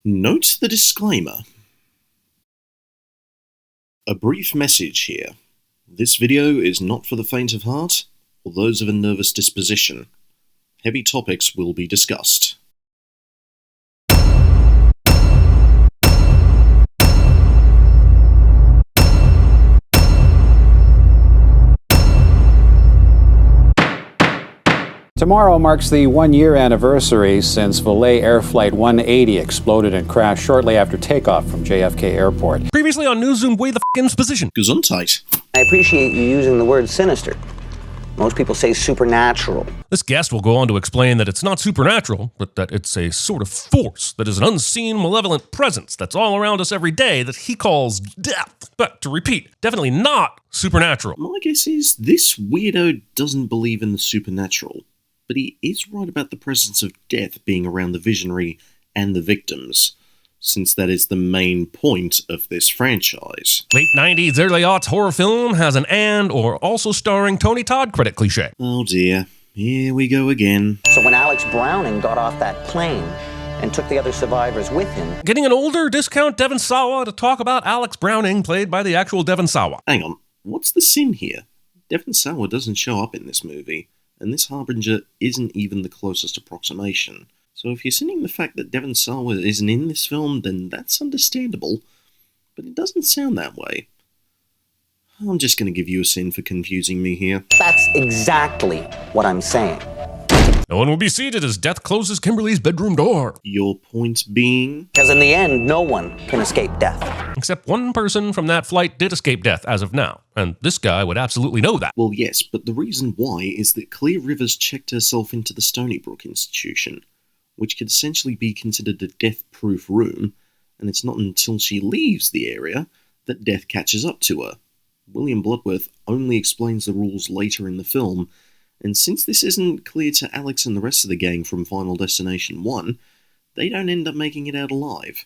Note the disclaimer. A brief message here. This video is not for the faint of heart or those of a nervous disposition. Heavy topics will be discussed. Tomorrow marks the one-year anniversary since Valet Air Flight 180 exploded and crashed shortly after takeoff from JFK Airport. Previously on Newsroom, way the f***ing position. Gesundheit. I appreciate you using the word sinister. Most people say supernatural. This guest will go on to explain that it's not supernatural, but that it's a sort of force that is an unseen, malevolent presence that's all around us every day that he calls death. But to repeat, definitely not supernatural. My guess is this weirdo doesn't believe in the supernatural, but he is right about the presence of death being around the visionary and the victims, since that is the main point of this franchise. Late 90s, early aughts horror film has an and or also starring Tony Todd credit cliche. Oh dear, here we go again. So when Alex Browning got off that plane and took the other survivors with him... Getting an older discount Devon Sawa to talk about Alex Browning, played by the actual Devon Sawa. Hang on, what's the sin here? Devon Sawa doesn't show up in this movie, and this Harbinger isn't even the closest approximation. So if you're sinning the fact that Devon Sawa isn't in this film, then that's understandable, but it doesn't sound that way. I'm just going to give you a sin for confusing me here. That's exactly what I'm saying. No one will be seated as death closes Kimberly's bedroom door. Your point being? Because in the end, no one can escape death. Except one person from that flight did escape death as of now, and this guy would absolutely know that. Well, yes, but the reason why is that Clear Rivers checked herself into the Stony Brook Institution, which could essentially be considered a death-proof room, and it's not until she leaves the area that death catches up to her. William Bloodworth only explains the rules later in the film, and since this isn't clear to Alex and the rest of the gang from Final Destination 1, they don't end up making it out alive.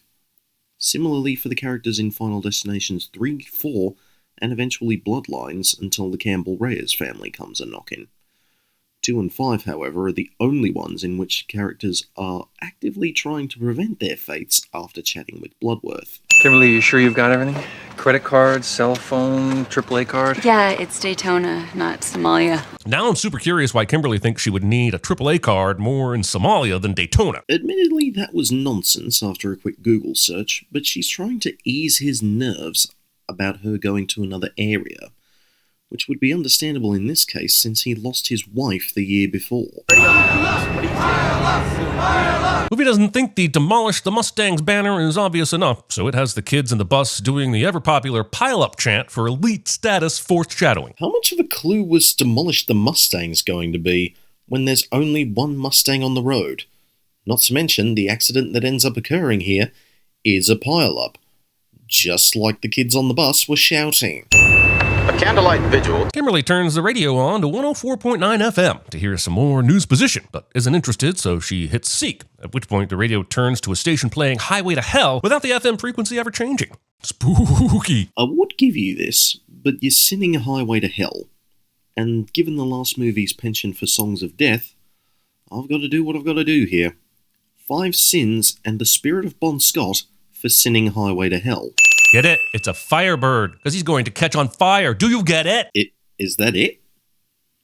Similarly for the characters in Final Destinations 3, 4, and eventually Bloodlines until the Campbell-Reyes family comes a-knocking. 2 and 5, however, are the only ones in which characters are actively trying to prevent their fates after chatting with Bloodworth. Kimberly, you sure you've got everything? Credit card, cell phone, AAA card? Yeah, it's Daytona, not Somalia. Now I'm super curious why Kimberly thinks she would need a AAA card more in Somalia than Daytona. Admittedly, that was nonsense after a quick Google search, but she's trying to ease his nerves about her going to another area, which would be understandable in this case since he lost his wife the year before. Movie doesn't think the Demolish the Mustangs banner is obvious enough, so it has the kids in the bus doing the ever-popular pileup chant for elite status foreshadowing. How much of a clue was Demolish the Mustangs going to be when there's only one Mustang on the road? Not to mention, the accident that ends up occurring here is a pileup, just like the kids on the bus were shouting. A candlelight vigil. Kimberly turns the radio on to 104.9 FM to hear some more news position, but isn't interested, so she hits seek, at which point the radio turns to a station playing Highway to Hell without the FM frequency ever changing. Spooky. I would give you this, but you're sinning a Highway to Hell. And given the last movie's penchant for songs of death, I've got to do what I've got to do here. 5 sins and the spirit of Bon Scott for sinning Highway to Hell. Get it? It's a Firebird, because he's going to catch on fire. Do you get it? Is that it?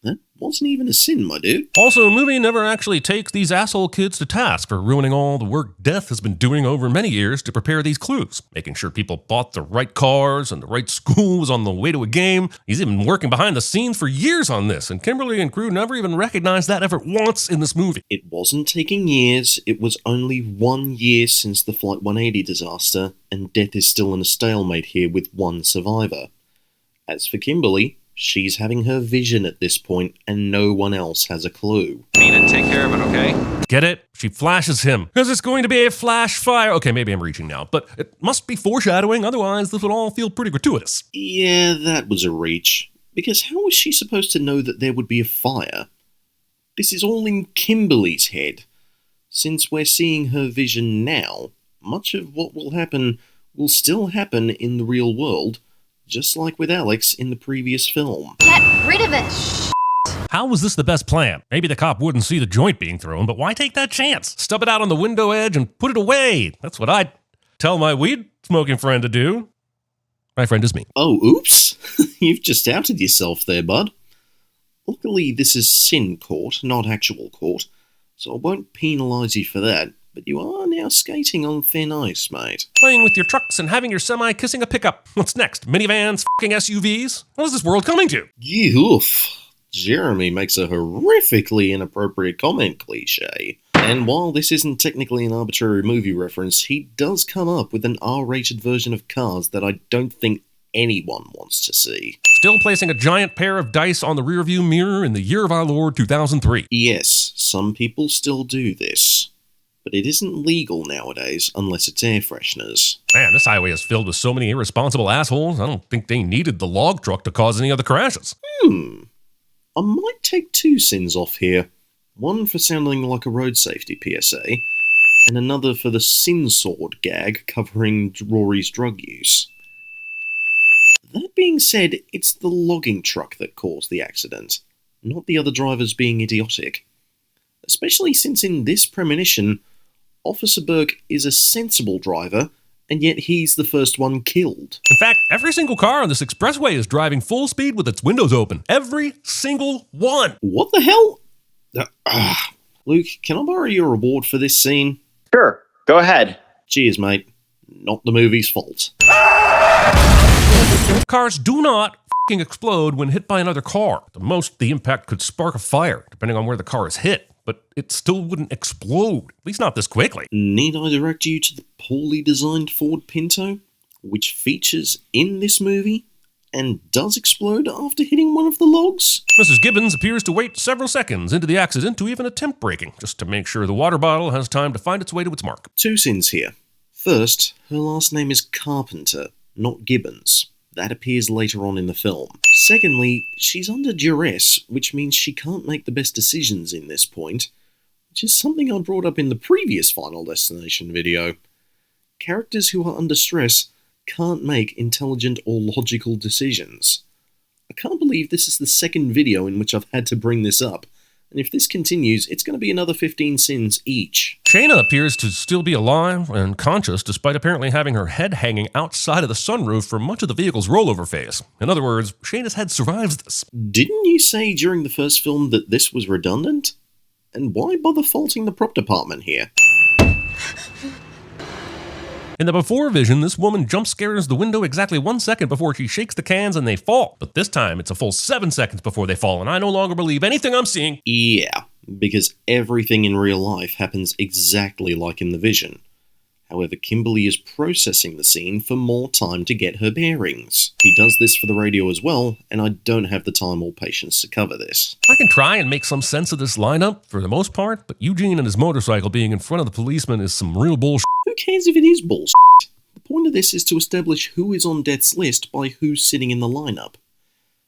That wasn't even a sin, my dude. Also, the movie never actually takes these asshole kids to task for ruining all the work Death has been doing over many years to prepare these clues, making sure people bought the right cars and the right school was on the way to a game. He's even working behind the scenes for years on this, and Kimberly and crew never even recognized that effort once in this movie. It wasn't taking years, it was only 1 year since the Flight 180 disaster, and Death is still in a stalemate here with one survivor. As for Kimberly, she's having her vision at this point, and no one else has a clue. Nina, take care of it, okay? Get it? She flashes him, because it's going to be a flash fire. Okay, maybe I'm reaching now, but it must be foreshadowing, otherwise this would all feel pretty gratuitous. Yeah, that was a reach. Because how was she supposed to know that there would be a fire? This is all in Kimberly's head. Since we're seeing her vision now, much of what will happen will still happen in the real world, just like with Alex in the previous film. Get rid of it, How was this the best plan? Maybe the cop wouldn't see the joint being thrown, but why take that chance? Stub it out on the window edge and put it away. That's what I'd tell my weed-smoking friend to do. My friend is me. Oh, oops. You've just outed yourself there, bud. Luckily, this is sin court, not actual court, so I won't penalise you for that, but you are now skating on thin ice, mate. Playing with your trucks and having your semi kissing a pickup. What's next? Minivans, f***ing SUVs? What is this world coming to? Oof. Jeremy makes a horrifically inappropriate comment cliche. And while this isn't technically an arbitrary movie reference, he does come up with an R-rated version of Cars that I don't think anyone wants to see. Still placing a giant pair of dice on the rearview mirror in the year of our Lord 2003. Yes, some people still do this. But it isn't legal nowadays unless it's air fresheners. Man, this highway is filled with so many irresponsible assholes, I don't think they needed the log truck to cause any of the crashes. I might take two sins off here. One for sounding like a road safety PSA, and another for the sin sword gag covering Rory's drug use. That being said, it's the logging truck that caused the accident, not the other drivers being idiotic. Especially since in this premonition, Officer Burke is a sensible driver, and yet he's the first one killed. In fact, every single car on this expressway is driving full speed with its windows open. Every single one! What the hell? Luke, can I borrow your reward for this scene? Sure, go ahead. Cheers, mate. Not the movie's fault. Cars do not f***ing explode when hit by another car. The most, the impact could spark a fire, depending on where the car is hit. But it still wouldn't explode, at least not this quickly. Need I direct you to the poorly designed Ford Pinto, which features in this movie and does explode after hitting one of the logs? Mrs. Gibbons appears to wait several seconds into the accident to even attempt braking, just to make sure the water bottle has time to find its way to its mark. Two sins here. First, her last name is Carpenter, not Gibbons. That appears later on in the film. Secondly, she's under duress, which means she can't make the best decisions in this point, which is something I brought up in the previous Final Destination video. Characters who are under stress can't make intelligent or logical decisions. I can't believe this is the second video in which I've had to bring this up, and if this continues, it's going to be another 15 sins each. Shayna appears to still be alive and conscious despite apparently having her head hanging outside of the sunroof for much of the vehicle's rollover phase. In other words, Shayna's head survives this. Didn't you say during the first film that this was redundant? And why bother faulting the prop department here? In the before vision, this woman jump scares the window exactly 1 second before she shakes the cans and they fall. But this time, it's a full 7 seconds before they fall, and I no longer believe anything I'm seeing. Yeah, because everything in real life happens exactly like in the vision. However, Kimberly is processing the scene for more time to get her bearings. He does this for the radio as well, and I don't have the time or patience to cover this. I can try and make some sense of this lineup for the most part, but Eugene and his motorcycle being in front of the policeman is some real bullshit. Who cares if it is bullshit? The point of this is to establish who is on death's list by who's sitting in the lineup.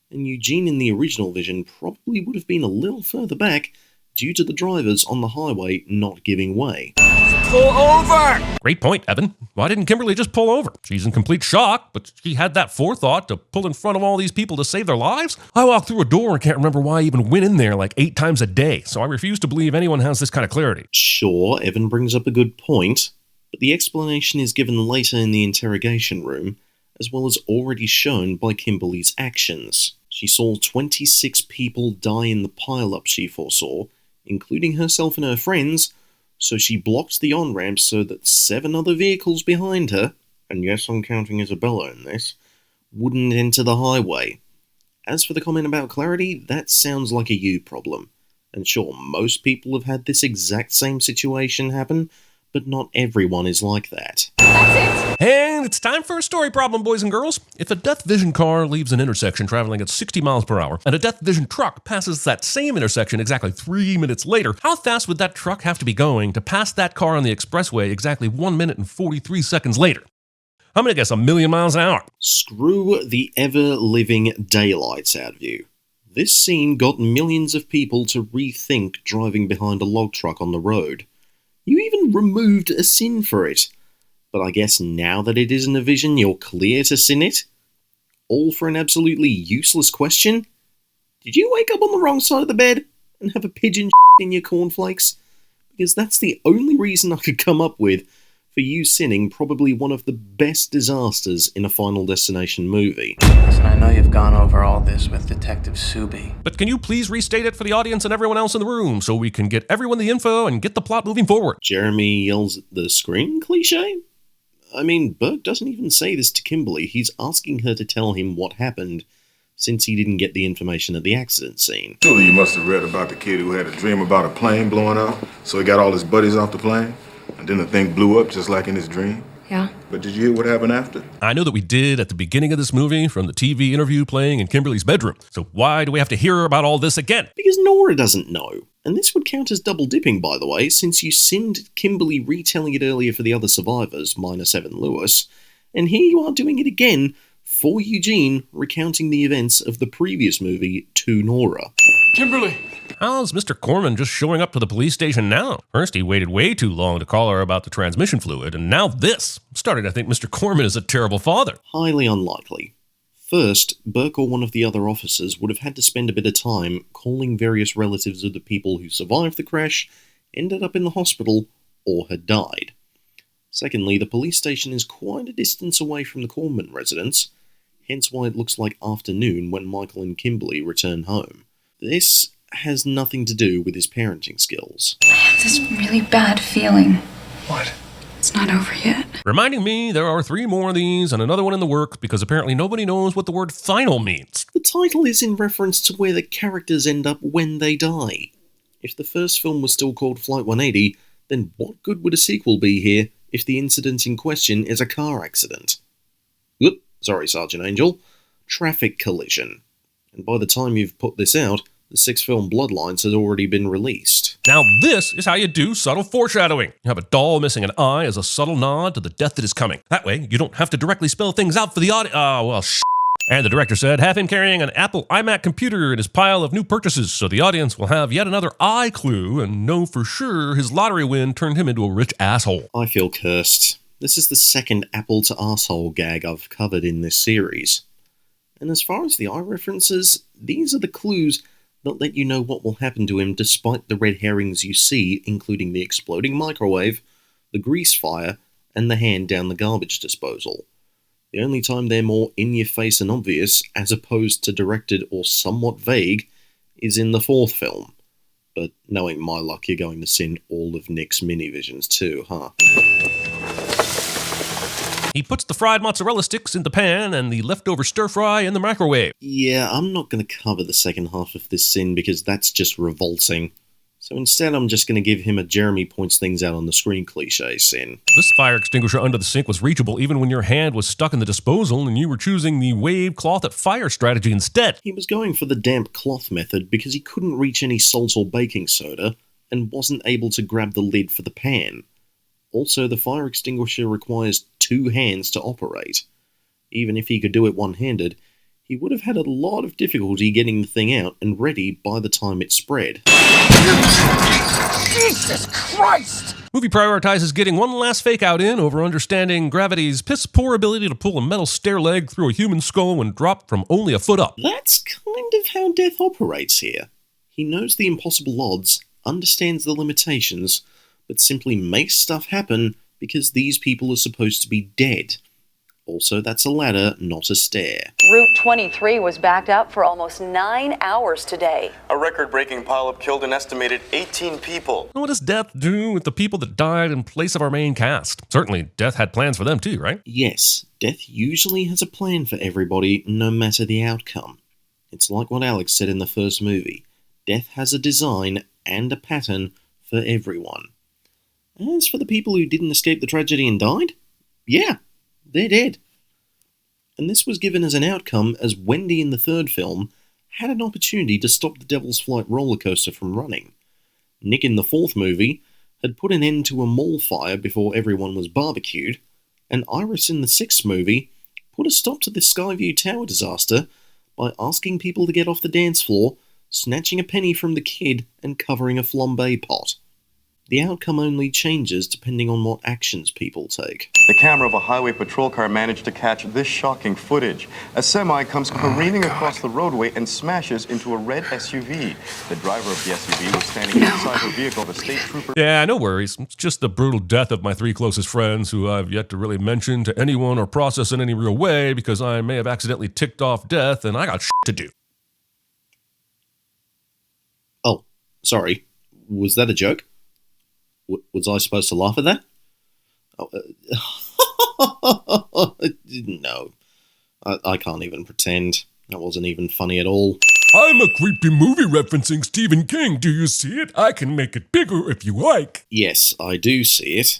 And Eugene in the original vision probably would have been a little further back due to the drivers on the highway not giving way. Pull over! Great point, Evan. Why didn't Kimberly just pull over? She's in complete shock, but she had that forethought to pull in front of all these people to save their lives? I walked through a door and can't remember why I even went in there like 8 times a day, so I refuse to believe anyone has this kind of clarity. Sure, Evan brings up a good point, but the explanation is given later in the interrogation room, as well as already shown by Kimberly's actions. She saw 26 people die in the pileup she foresaw, including herself and her friends, so she blocked the on-ramp so that 7 other vehicles behind her, and yes, I'm counting Isabella in this, wouldn't enter the highway. As for the comment about clarity, that sounds like a you problem. And sure, most people have had this exact same situation happen, but not everyone is like that. That's it! And it's time for a story problem, boys and girls. If a Death Vision car leaves an intersection traveling at 60 miles per hour, and a Death Vision truck passes that same intersection exactly 3 minutes later, how fast would that truck have to be going to pass that car on the expressway exactly 1 minute and 43 seconds later? I'm gonna guess 1,000,000 miles an hour. Screw the ever-living daylights out of you. This scene got millions of people to rethink driving behind a log truck on the road. You even removed a sin for it. But I guess now that it isn't a vision, you're clear to sin it? All for an absolutely useless question? Did you wake up on the wrong side of the bed and have a pigeon in your cornflakes? Because that's the only reason I could come up with for you sinning probably one of the best disasters in a Final Destination movie. Listen, I know you've gone over all this with Detective Subi. But can you please restate it for the audience and everyone else in the room so we can get everyone the info and get the plot moving forward? Jeremy yells at the screen cliche? I mean, Burke doesn't even say this to Kimberly. He's asking her to tell him what happened since he didn't get the information at the accident scene. Surely you must have read about the kid who had a dream about a plane blowing up, so he got all his buddies off the plane, and then the thing blew up just like in his dream? Yeah. But did you hear what happened after? I know that we did at the beginning of this movie from the TV interview playing in Kimberly's bedroom. So why do we have to hear about all this again? Because Nora doesn't know. And this would count as double dipping, by the way, since you sinned Kimberly retelling it earlier for the other survivors, minus Evan Lewis, and here you are doing it again for Eugene, recounting the events of the previous movie to Nora. Kimberly! How's Mr. Corman just showing up to the police station now? First, he waited way too long to call her about the transmission fluid, and now this. I'm starting to think Mr. Corman is a terrible father. Highly unlikely. First, Burke or one of the other officers would have had to spend a bit of time calling various relatives of the people who survived the crash, ended up in the hospital, or had died. Secondly, the police station is quite a distance away from the Corman residence, hence why it looks like afternoon when Michael and Kimberly return home. This has nothing to do with his parenting skills. I have this really bad feeling. What? It's not over yet. Reminding me there are 3 more of these and another one in the works because apparently nobody knows what the word final means. The title is in reference to where the characters end up when they die. If the first film was still called Flight 180, then what good would a sequel be here if the incident in question is a car accident? Whoop, sorry Sergeant Angel. Traffic collision. And by the time you've put this out, the 6th film Bloodlines has already been released. Now this is how you do subtle foreshadowing. You have a doll missing an eye as a subtle nod to the death that is coming. That way, you don't have to directly spell things out for the audience. And the director said, have him carrying an Apple iMac computer in his pile of new purchases so the audience will have yet another eye clue and know for sure his lottery win turned him into a rich asshole. I feel cursed. This is the second apple to arsehole gag I've covered in this series. And as far as the eye references, these are the clues that let you know what will happen to him despite the red herrings you see, including the exploding microwave, the grease fire, and the hand down the garbage disposal. The only time they're more in-your-face and obvious, as opposed to directed or somewhat vague, is in the 4th film. But knowing my luck, you're going to sin all of Nick's mini-visions too, huh? He puts the fried mozzarella sticks in the pan and the leftover stir-fry in the microwave. Yeah, I'm not going to cover the second half of this sin because that's just revolting. So instead I'm just going to give him a Jeremy points things out on the screen cliche sin. This fire extinguisher under the sink was reachable even when your hand was stuck in the disposal and you were choosing the wave cloth at fire strategy instead. He was going for the damp cloth method because he couldn't reach any salt or baking soda and wasn't able to grab the lid for the pan. Also, the fire extinguisher requires 2 hands to operate. Even if he could do it one-handed, he would have had a lot of difficulty getting the thing out and ready by the time it spread. Jesus Christ! Movie prioritizes getting one last fake out in over understanding gravity's piss-poor ability to pull a metal stair leg through a human skull when dropped from only a foot up. That's kind of how death operates here. He knows the impossible odds, understands the limitations, but simply makes stuff happen because these people are supposed to be dead. Also, that's a ladder, not a stair. Route 23 was backed up for almost 9 hours today. A record-breaking pileup killed an estimated 18 people. What does death do with the people that died in place of our main cast? Certainly, death had plans for them too, right? Yes, death usually has a plan for everybody, no matter the outcome. It's like what Alex said in the first movie. Death has a design and a pattern for everyone. As for the people who didn't escape the tragedy and died, yeah, they're dead. And this was given as an outcome as Wendy in the 3rd film had an opportunity to stop the Devil's Flight roller coaster from running. Nick in the 4th movie had put an end to a mall fire before everyone was barbecued, and Iris in the 6th movie put a stop to the Skyview Tower disaster by asking people to get off the dance floor, snatching a penny from the kid and covering a flambe pot. The outcome only changes depending on what actions people take. The camera of a highway patrol car managed to catch this shocking footage. A semi comes careening across the roadway and smashes into a red SUV. The driver of the SUV was standing inside her vehicle. The state trooper... Yeah, no worries. It's just the brutal death of my 3 closest friends who I've yet to really mention to anyone or process in any real way because I may have accidentally ticked off death and I got shit to do. Oh, sorry. Was that a joke? Was I supposed to laugh at that? Oh, no. I can't even pretend. That wasn't even funny at all. I'm a creepy movie referencing Stephen King. Do you see it? I can make it bigger if you like. Yes, I do see it.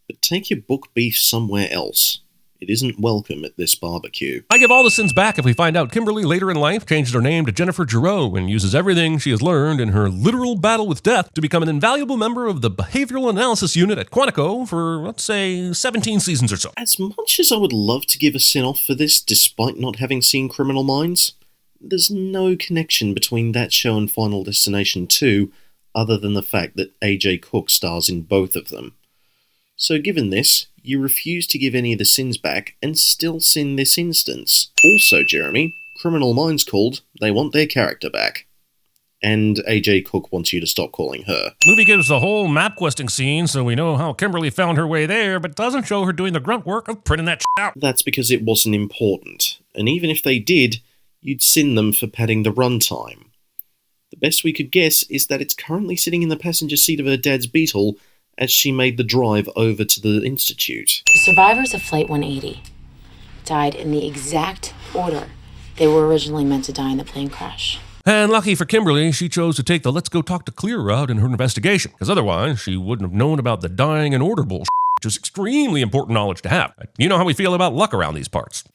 But take your book beef somewhere else. It isn't welcome at this barbecue. I give all the sins back if we find out Kimberly later in life changes her name to Jennifer Giroux and uses everything she has learned in her literal battle with death to become an invaluable member of the behavioral analysis unit at Quantico for, let's say, 17 seasons or so. As much as I would love to give a sin-off for this despite not having seen Criminal Minds, there's no connection between that show and Final Destination 2 other than the fact that AJ Cook stars in both of them. So given this, you refuse to give any of the sins back and still sin this instance. Also, Jeremy, Criminal Minds called, they want their character back. And AJ Cook wants you to stop calling her. Movie gives the whole map questing scene so we know how Kimberly found her way there, but doesn't show her doing the grunt work of printing that shit out. That's because it wasn't important, and even if they did, you'd sin them for padding the runtime. The best we could guess is that it's currently sitting in the passenger seat of her dad's Beetle as she made the drive over to the Institute. The survivors of Flight 180 died in the exact order they were originally meant to die in the plane crash. And lucky for Kimberly, she chose to take the let's go talk to Clear route in her investigation, because otherwise she wouldn't have known about the dying in order bullshit, which is extremely important knowledge to have. You know how we feel about luck around these parts.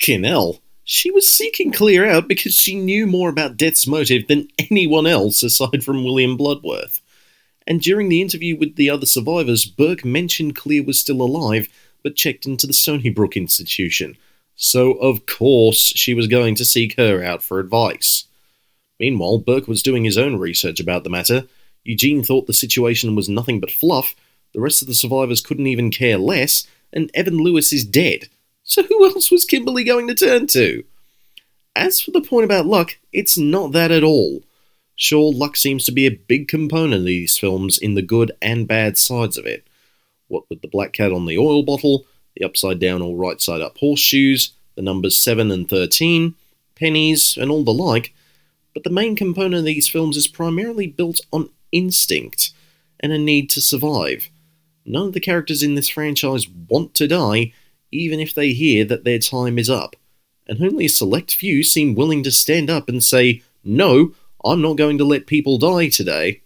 Fucking hell. She was seeking Clear out because she knew more about Death's motive than anyone else aside from William Bloodworth. And during the interview with the other survivors, Burke mentioned Clear was still alive, but checked into the Stony Brook Institution. So, of course, she was going to seek her out for advice. Meanwhile, Burke was doing his own research about the matter. Eugene thought the situation was nothing but fluff, the rest of the survivors couldn't even care less, and Evan Lewis is dead. So who else was Kimberly going to turn to? As for the point about luck, it's not that at all. Sure, luck seems to be a big component of these films in the good and bad sides of it. What with the black cat on the oil bottle, the upside down or right side up horseshoes, the numbers 7 and 13, pennies, and all the like, but the main component of these films is primarily built on instinct and a need to survive. None of the characters in this franchise want to die, even if they hear that their time is up, and only a select few seem willing to stand up and say, "No, I'm not going to let people die today."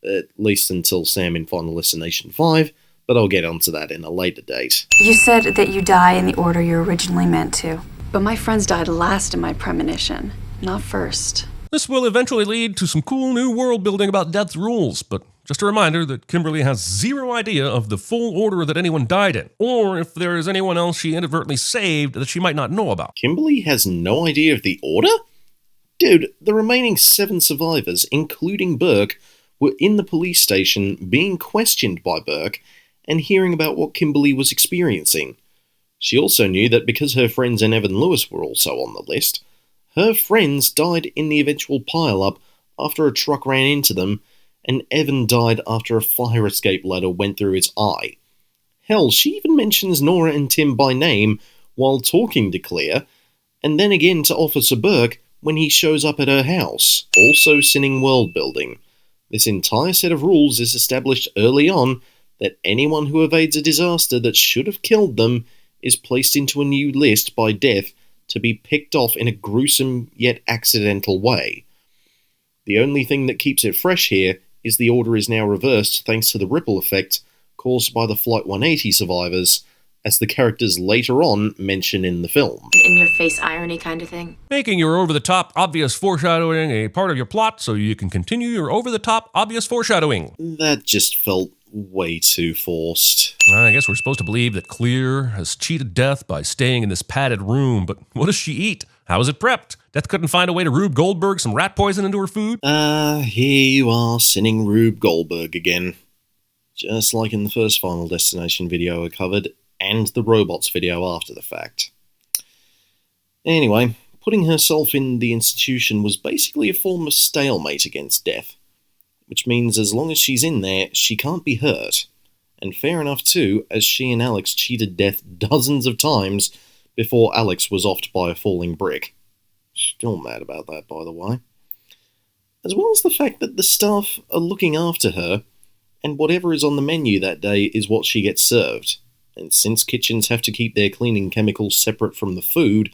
At least until Sam in Final Destination 5, but I'll get onto that in a later date. You said that you die in the order you're originally meant to. But my friends died last in my premonition, not first. This will eventually lead to some cool new world building about Death's rules, but just a reminder that Kimberly has zero idea of the full order that anyone died in, or if there is anyone else she inadvertently saved that she might not know about. Kimberly has no idea of the order? Dude, the remaining 7 survivors, including Burke, were in the police station being questioned by Burke and hearing about what Kimberly was experiencing. She also knew that because her friends and Evan Lewis were also on the list, her friends died in the eventual pileup after a truck ran into them, and Evan died after a fire escape ladder went through his eye. Hell, she even mentions Nora and Tim by name while talking to Clear, and then again to Officer Burke when he shows up at her house, also sinning world building. This entire set of rules is established early on that anyone who evades a disaster that should have killed them is placed into a new list by Death to be picked off in a gruesome yet accidental way. The only thing that keeps it fresh here is the order is now reversed thanks to the ripple effect caused by the Flight 180 survivors, as the characters later on mention in the film. In-your-face irony kind of thing. Making your over-the-top obvious foreshadowing a part of your plot so you can continue your over-the-top obvious foreshadowing. That just felt way too forced. I guess we're supposed to believe that Clear has cheated Death by staying in this padded room, but what does she eat? How is it prepped? Death couldn't find a way to Rube Goldberg some rat poison into her food? Here you are, sinning Rube Goldberg again. just like in the first Final Destination video I covered, and the robots video after the fact. Anyway, putting herself in the institution was basically a form of stalemate against death, which means as long as she's in there, she can't be hurt. And fair enough too, as she and Alex cheated death dozens of times before Alex was offed by a falling brick. Still mad about that, by the way. As well as the fact that the staff are looking after her, and whatever is on the menu that day is what she gets served. And since kitchens have to keep their cleaning chemicals separate from the food,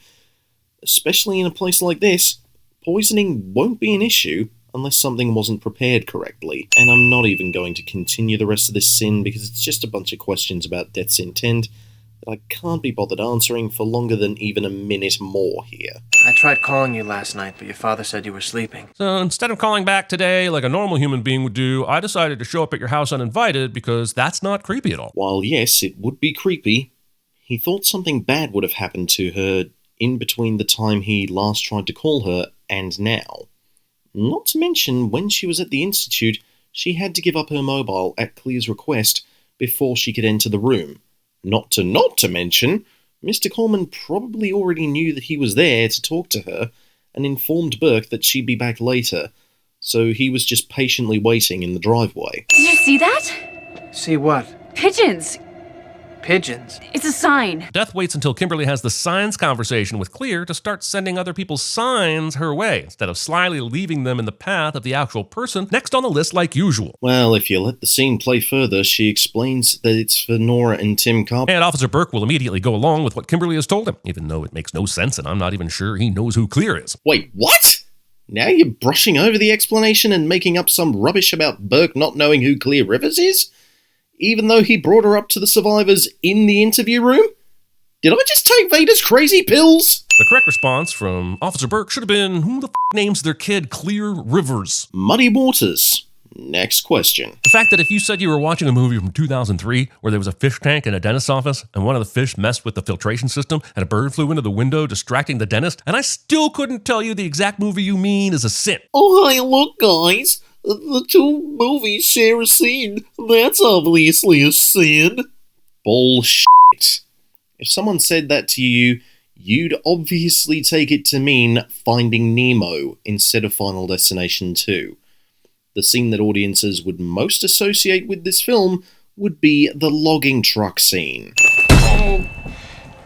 especially in a place like this, poisoning won't be an issue unless something wasn't prepared correctly. And I'm not even going to continue the rest of this sin because it's just a bunch of questions about death's intent that I can't be bothered answering for longer than even a minute more here. I tried calling you last night, but your father said you were sleeping. So instead of calling back today like a normal human being would do, I decided to show up at your house uninvited because that's not creepy at all. While yes, it would be creepy, he thought something bad would have happened to her in between the time he last tried to call her and now. Not to mention, when she was at the Institute, she had to give up her mobile at Clear's request before she could enter the room. Not to mention, Mr. Coleman probably already knew that he was there to talk to her and informed Burke that she'd be back later, so he was just patiently waiting in the driveway. Did you see that? See what? Pigeons. Pigeons? It's a sign. Death waits until Kimberly has the signs conversation with Clear to start sending other people's signs her way, instead of slyly leaving them in the path of the actual person next on the list like usual. Well, if you let the scene play further, she explains that it's for Nora and Tim Carpenter. And Officer Burke will immediately go along with what Kimberly has told him, even though it makes no sense and I'm not even sure he knows who Clear is. Wait, what? Now you're brushing over the explanation and making up some rubbish about Burke not knowing who Clear Rivers is? Even though he brought her up to the survivors in the interview room? Did I just take Vader's crazy pills? The correct response from Officer Burke should have been, who the names their kid Clear Rivers? Muddy Waters. Next question. The fact that if you said you were watching a movie from 2003 where there was a fish tank in a dentist's office and one of the fish messed with the filtration system and a bird flew into the window distracting the dentist, and I still couldn't tell you the exact movie you mean is a sin. Oh, hey, look, guys. The two movies share a scene. That's obviously a sin. Bullshit. If someone said that to you, you'd obviously take it to mean Finding Nemo instead of Final Destination 2. The scene that audiences would most associate with this film would be the logging truck scene. Oh,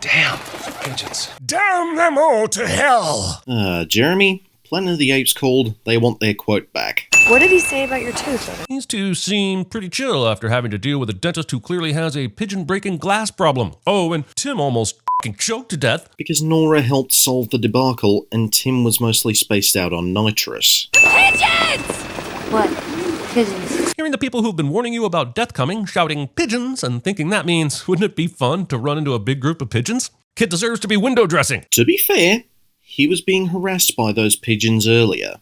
damn. Pigeons. Damn them all to hell! Jeremy, Planet of the Apes called. They want their quote back. What did he say about your tooth? These two seem pretty chill after having to deal with a dentist who clearly has a pigeon-breaking glass problem. Oh, and Tim almost choked to death. Because Nora helped solve the debacle and Tim was mostly spaced out on nitrous. Pigeons! What? Pigeons. Hearing the people who've been warning you about death coming shouting pigeons and thinking that means, wouldn't it be fun to run into a big group of pigeons? Kid deserves to be window dressing. To be fair, he was being harassed by those pigeons earlier.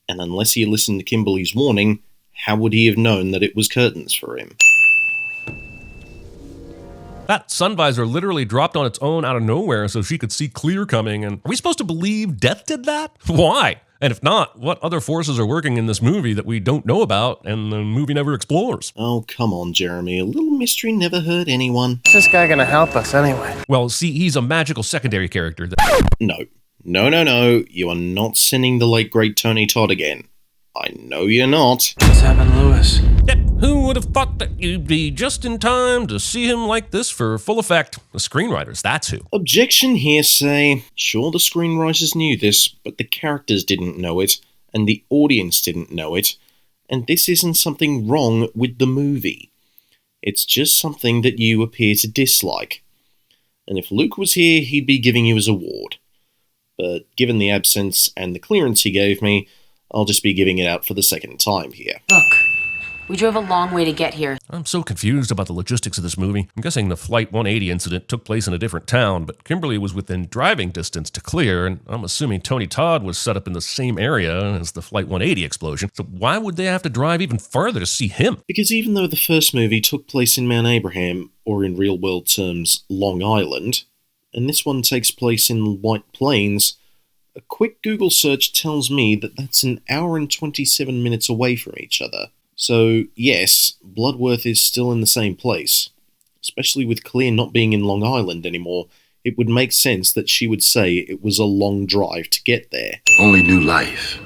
And unless he listened to Kimberly's warning, how would he have known that it was curtains for him? That sun visor literally dropped on its own out of nowhere so she could see Clear coming, and are we supposed to believe Death did that? Why? And if not, what other forces are working in this movie that we don't know about and the movie never explores? Oh, come on, Jeremy. A little mystery never hurt anyone. Is this guy gonna help us anyway? Well, see, he's a magical secondary character. No. You are not sending the late great Tony Todd again. I know you're not. It's Evan Lewis. Yep, who would have thought that you'd be just in time to see him like this for full effect? The screenwriters, that's who. Objection hearsay. Sure, the screenwriters knew this, but the characters didn't know it, and the audience didn't know it, and this isn't something wrong with the movie. It's just something that you appear to dislike. And if Luke was here, he'd be giving you his award. But given the absence and the clearance he gave me, I'll just be giving it out for the second time here. Look, we drove a long way to get here. I'm so confused about the logistics of this movie. I'm guessing the Flight 180 incident took place in a different town, but Kimberly was within driving distance to Clear, and I'm assuming Tony Todd was set up in the same area as the Flight 180 explosion. So why would they have to drive even farther to see him? Because even though the first movie took place in Mount Abraham, or in real-world terms, Long Island, and this one takes place in White Plains, a quick Google search tells me that that's an hour and 27 minutes away from each other. So, yes, Bloodworth is still in the same place. Especially with Clear not being in Long Island anymore, it would make sense that she would say it was a long drive to get there. Only new life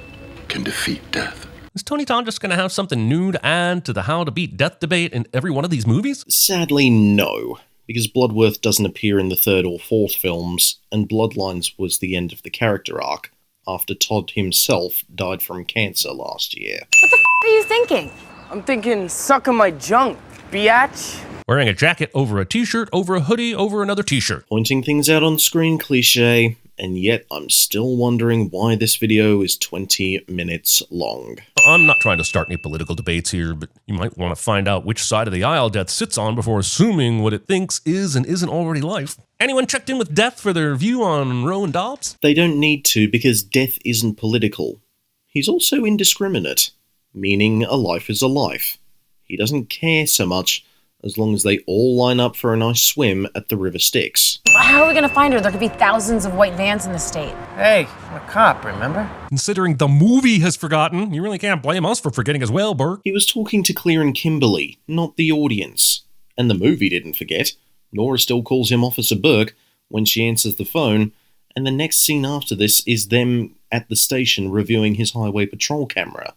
can defeat death. Is Tony Todd just going to have something new to add to the how to beat death debate in every one of these movies? Sadly, no, because Bloodworth doesn't appear in the third or fourth films, and Bloodlines was the end of the character arc, after Todd himself died from cancer last year. What the f*** are you thinking? I'm thinking sucking my junk, biatch. Wearing a jacket over a t-shirt, over a hoodie, over another t-shirt. Pointing things out on screen cliche, and yet I'm still wondering why this video is 20 minutes long. I'm not trying to start any political debates here, but you might want to find out which side of the aisle death sits on before assuming what it thinks is and isn't already life. Anyone checked in with Death for their view on Roe and Dobbs? They don't need to, because Death isn't political. He's also indiscriminate, meaning a life is a life. He doesn't care so much as long as they all line up for a nice swim at the River Styx. How are we going to find her? There could be thousands of white vans in the state. Hey, I'm a cop, remember? Considering the movie has forgotten, you really can't blame us for forgetting as well, Burke. He was talking to Clear and Kimberly, not the audience. And the movie didn't forget. Nora still calls him Officer Burke when she answers the phone, and the next scene after this is them at the station reviewing his highway patrol camera.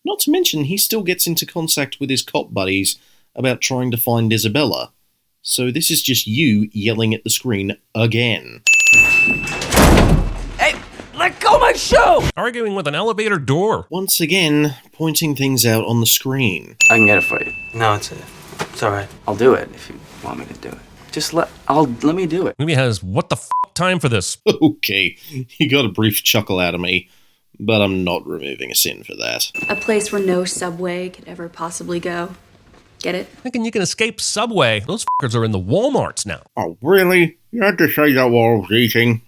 Not to mention, he still gets into contact with his cop buddies about trying to find Isabella. So this is just you yelling at the screen again. Hey, let go of my shoe! Arguing with an elevator door. Once again, pointing things out on the screen. I can get it for you. No, it's all right. I'll do it if you want me to do it. Just let me do it. Movie has what the f*** time for this. Okay, you got a brief chuckle out of me, but I'm not removing a sin for that. A place where no subway could ever possibly go. Get it? Thinking you can escape Subway. Those f***ers are in the Walmarts now. Oh, really? You had to say that while I was eating.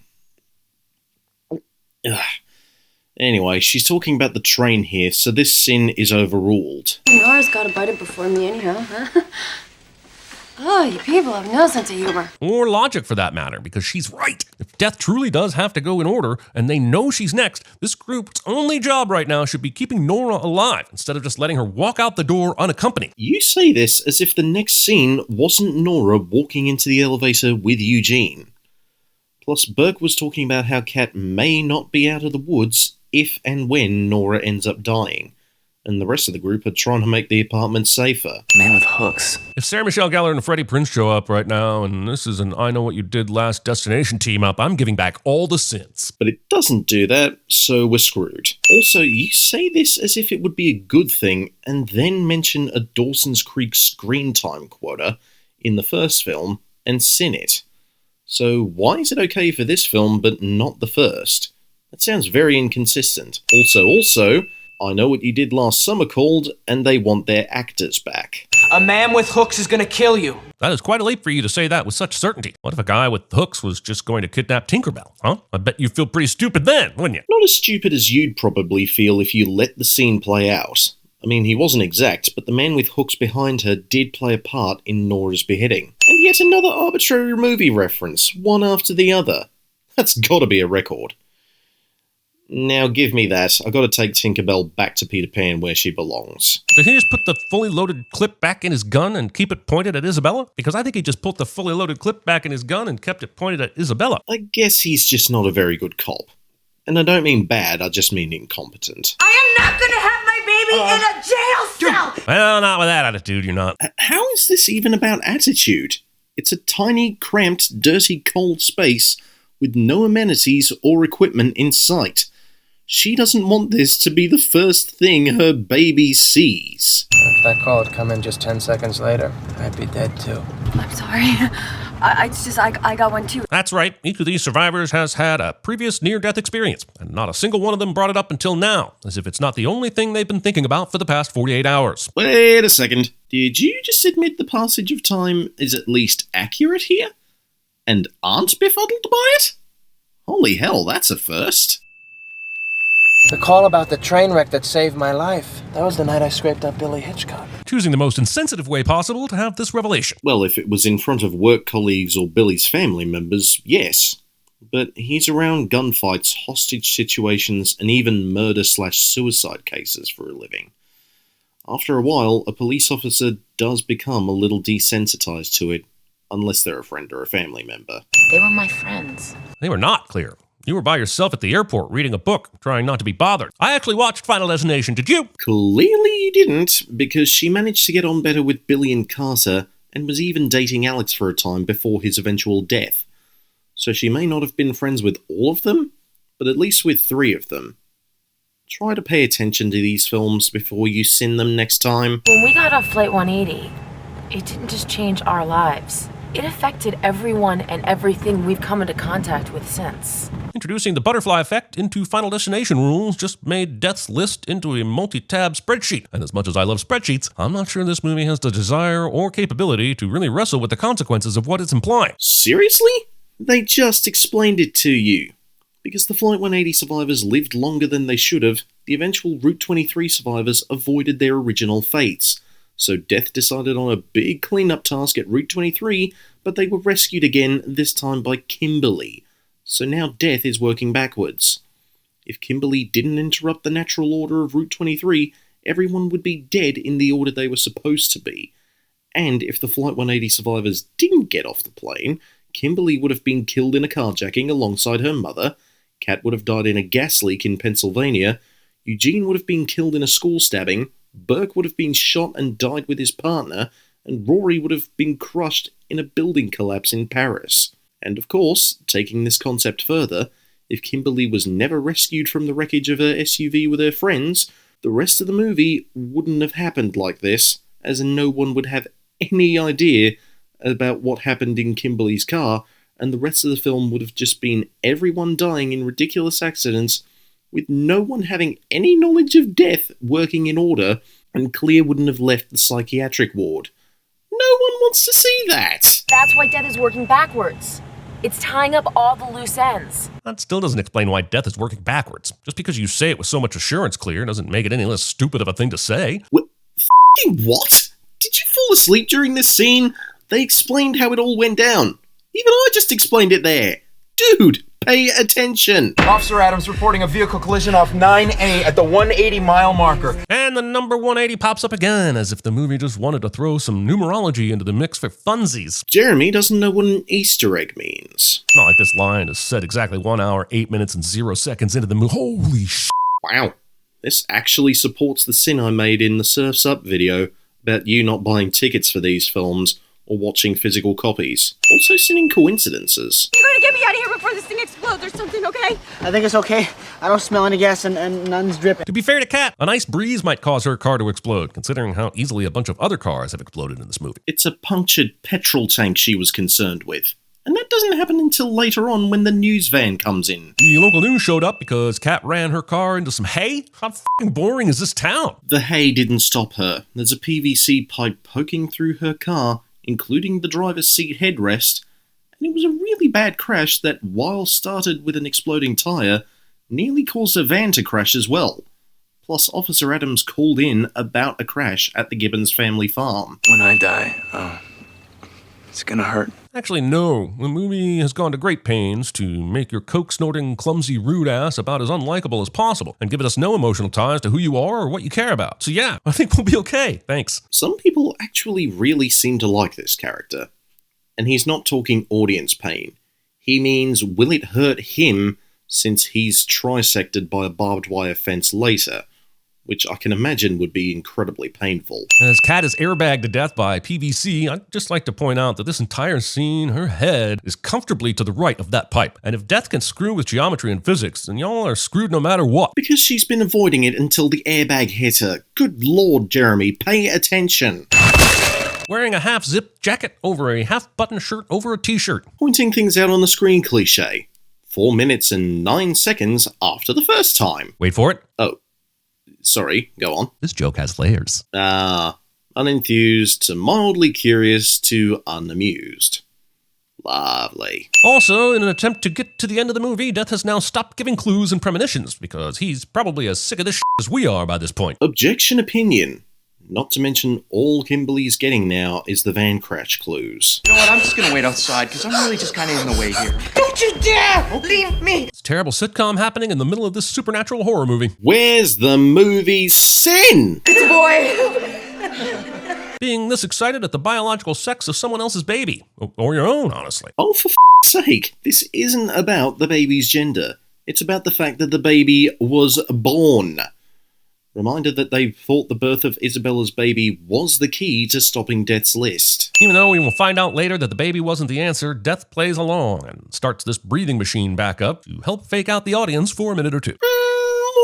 Ugh. Anyway, she's talking about the train here, so this sin is overruled. Nora's got a bite it before me anyhow, huh? Oh, you people have no sense of humor. Or logic, for that matter, because she's right. If death truly does have to go in order, and they know she's next, this group's only job right now should be keeping Nora alive, instead of just letting her walk out the door unaccompanied. You say this as if the next scene wasn't Nora walking into the elevator with Eugene. Plus, Burke was talking about how Kat may not be out of the woods if and when Nora ends up dying. And the rest of the group are trying to make the apartment safer. Man with hooks. If Sarah Michelle Gellar and Freddie Prinze show up right now, and this is an I Know What You Did Last Destination team up, I'm giving back all the sins. But it doesn't do that, so we're screwed. Also, you say this as if it would be a good thing, and then mention a Dawson's Creek screen time quota in the first film, and sin it. So why is it okay for this film, but not the first? That sounds very inconsistent. Also, I Know What You Did Last Summer called, and they want their actors back. A man with hooks is gonna kill you. That is quite a leap for you to say that with such certainty. What if a guy with hooks was just going to kidnap Tinkerbell, huh? I bet you'd feel pretty stupid then, wouldn't you? Not as stupid as you'd probably feel if you let the scene play out. I mean, he wasn't exact, but the man with hooks behind her did play a part in Nora's beheading. And yet another arbitrary movie reference, one after the other. That's gotta be a record. Now give me that. I gotta take Tinkerbell back to Peter Pan where she belongs. Did he just put the fully loaded clip back in his gun and keep it pointed at Isabella? Because I think he just put the fully loaded clip back in his gun and kept it pointed at Isabella. I guess he's just not a very good cop. And I don't mean bad, I just mean incompetent. I am not gonna have my baby in a jail cell! Well, not with that attitude, you're not. How is this even about attitude? It's a tiny, cramped, dirty, cold space with no amenities or equipment in sight. She doesn't want this to be the first thing her baby sees. If that call had come in just 10 seconds later, I'd be dead too. I'm sorry. I got one too. That's right. Each of these survivors has had a previous near-death experience, and not a single one of them brought it up until now, as if it's not the only thing they've been thinking about for the past 48 hours. Wait a second. Did you just admit the passage of time is at least accurate here? And aren't befuddled by it? Holy hell, that's a first. The call about the train wreck that saved my life. That was the night I scraped up Billy Hitchcock. Choosing the most insensitive way possible to have this revelation. Well, if it was in front of work colleagues or Billy's family members, yes. But he's around gunfights, hostage situations, and even murder/suicide cases for a living. After a while, a police officer does become a little desensitized to it, unless they're a friend or a family member. They were my friends. They were not, Clear. You were by yourself at the airport reading a book, trying not to be bothered. I actually watched Final Destination, did you? Clearly you didn't, because she managed to get on better with Billy and Carter, and was even dating Alex for a time before his eventual death. So she may not have been friends with all of them, but at least with 3 of them. Try to pay attention to these films before you sin them next time. When we got off Flight 180, it didn't just change our lives. It affected everyone and everything we've come into contact with since. Introducing the butterfly effect into Final Destination rules just made Death's list into a multi-tab spreadsheet. And as much as I love spreadsheets, I'm not sure this movie has the desire or capability to really wrestle with the consequences of what it's implying. Seriously? They just explained it to you. Because the Flight 180 survivors lived longer than they should have, the eventual Route 23 survivors avoided their original fates. So Death decided on a big cleanup task at Route 23, but they were rescued again, this time by Kimberly. So now Death is working backwards. If Kimberly didn't interrupt the natural order of Route 23, everyone would be dead in the order they were supposed to be. And if the Flight 180 survivors didn't get off the plane, Kimberly would have been killed in a carjacking alongside her mother, Kat would have died in a gas leak in Pennsylvania, Eugene would have been killed in a school stabbing, Burke would have been shot and died with his partner, and Rory would have been crushed in a building collapse in Paris. And of course, taking this concept further, if Kimberly was never rescued from the wreckage of her SUV with her friends, the rest of the movie wouldn't have happened like this, as in no one would have any idea about what happened in Kimberly's car, and the rest of the film would have just been everyone dying in ridiculous accidents with no one having any knowledge of death working in order, and Clear wouldn't have left the psychiatric ward. No one wants to see that! That's why Death is working backwards. It's tying up all the loose ends. That still doesn't explain why Death is working backwards. Just because you say it with so much assurance, Clear, doesn't make it any less stupid of a thing to say. F***ing what? Did you fall asleep during this scene? They explained how it all went down. Even I just explained it there. Dude, pay attention. Officer Adams reporting a vehicle collision off 9A at the 180-mile marker. And the number 180 pops up again, as if the movie just wanted to throw some numerology into the mix for funsies. Jeremy doesn't know what an Easter egg means. Not like this line is set exactly 1 hour, 8 minutes, and 0 seconds into the movie. Holy shit. Wow. This actually supports the sin I made in the Surf's Up video about you not buying tickets for these films or watching physical copies. Also sinning coincidences. You're gonna get me out of here before this thing explodes or something, okay? I think it's okay. I don't smell any gas and none's dripping. To be fair to Kat, a nice breeze might cause her car to explode, considering how easily a bunch of other cars have exploded in this movie. It's a punctured petrol tank she was concerned with. And that doesn't happen until later on when the news van comes in. The local news showed up because Kat ran her car into some hay? How f***ing boring is this town? The hay didn't stop her. There's a PVC pipe poking through her car, including the driver's seat headrest, and it was a really bad crash that, while started with an exploding tyre, nearly caused a van to crash as well. Plus, Officer Adams called in about a crash at the Gibbons family farm. When I die, it's gonna hurt. Actually, no. The movie has gone to great pains to make your coke-snorting, clumsy, rude ass about as unlikable as possible, and given us no emotional ties to who you are or what you care about. So yeah, I think we'll be okay. Thanks. Some people actually really seem to like this character. And he's not talking audience pain. He means, will it hurt him since he's trisected by a barbed wire fence later? Which I can imagine would be incredibly painful. As Kat is airbagged to death by PVC, I'd just like to point out that this entire scene, her head, is comfortably to the right of that pipe. And if Death can screw with geometry and physics, then y'all are screwed no matter what. Because she's been avoiding it until the airbag hit her. Good lord, Jeremy, pay attention. Wearing a half-zip jacket over a half-button shirt over a t-shirt. Pointing things out on the screen cliché. 4 minutes and 9 seconds after the first time. Wait for it. Oh. Sorry, go on. This joke has layers. Unenthused to mildly curious to unamused. Lovely. Also, in an attempt to get to the end of the movie, Death has now stopped giving clues and premonitions, because he's probably as sick of this shit as we are by this point. Objection opinion. Not to mention, all Kimberly's getting now is the van crash clues. You know what, I'm just gonna wait outside, because I'm really just kind of in the way here. Don't you dare leave me! It's a terrible sitcom happening in the middle of this supernatural horror movie. Where's the movie Sin? It's a boy! Being this excited at the biological sex of someone else's baby. Or your own, honestly. Oh, for sake, this isn't about the baby's gender. It's about the fact that the baby was born. Reminder that they thought the birth of Isabella's baby was the key to stopping Death's list. Even though we will find out later that the baby wasn't the answer, Death plays along and starts this breathing machine back up to help fake out the audience for a minute or two.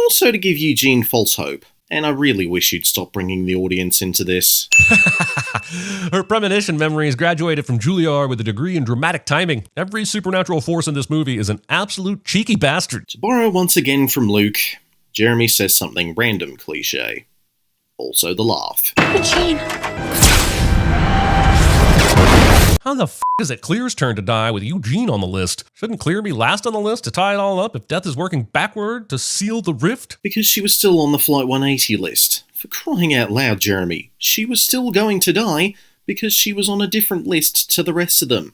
Also to give Eugene false hope. And I really wish you'd stop bringing the audience into this. Her premonition memories graduated from Juilliard with a degree in dramatic timing. Every supernatural force in this movie is an absolute cheeky bastard. To borrow once again from Luke, Jeremy says something random cliche. Also the laugh. Eugene! How the f*** is it Clear's turn to die with Eugene on the list? Shouldn't Clear be last on the list to tie it all up if Death is working backward to seal the rift? Because she was still on the Flight 180 list. For crying out loud, Jeremy. She was still going to die because she was on a different list to the rest of them.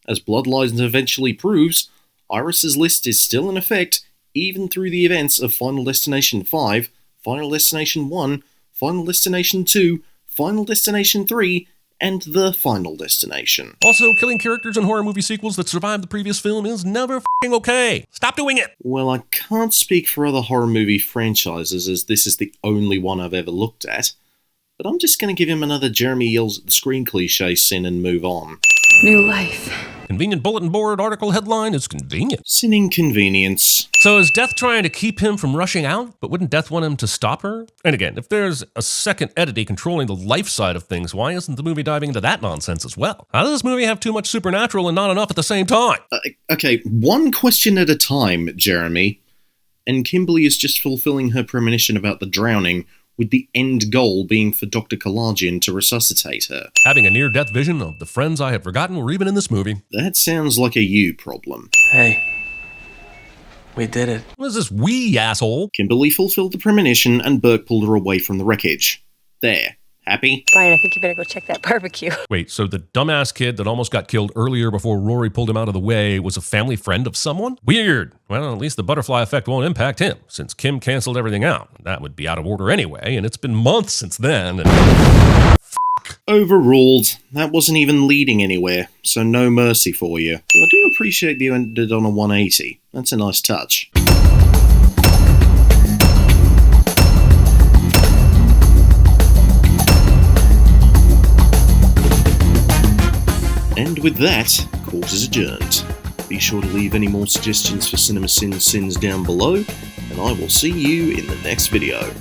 As Bloodlines eventually proves, Iris's list is still in effect even through the events of Final Destination 5, Final Destination 1, Final Destination 2, Final Destination 3, and The Final Destination. Also, killing characters in horror movie sequels that survived the previous film is never f***ing okay. Stop doing it! Well, I can't speak for other horror movie franchises as this is the only one I've ever looked at, but I'm just going to give him another Jeremy yells at the screen cliche sin and move on. New life. Convenient bulletin board article headline is convenient. Sin inconvenience. So is Death trying to keep him from rushing out? But wouldn't Death want him to stop her? And again, if there's a second entity controlling the life side of things, why isn't the movie diving into that nonsense as well? How does this movie have too much supernatural and not enough at the same time? Okay, one question at a time, Jeremy. And Kimberly is just fulfilling her premonition about the drowning, with the end goal being for Dr. Kalajian to resuscitate her. Having a near-death vision of the friends I had forgotten were even in this movie. That sounds like a you problem. Hey. We did it. What is this we, asshole? Kimberly fulfilled the premonition and Burke pulled her away from the wreckage. There. Happy? Brian, I think you better go check that barbecue. Wait, so the dumbass kid that almost got killed earlier before Rory pulled him out of the way was a family friend of someone? Weird. Well, at least the butterfly effect won't impact him, since Kim canceled everything out. That would be out of order anyway, and it's been months since then, and... Overruled. That wasn't even leading anywhere, so no mercy for you. Though I do appreciate you ended on a 180. That's a nice touch. And with that, court is adjourned. Be sure to leave any more suggestions for CinemaSins sins down below, and I will see you in the next video.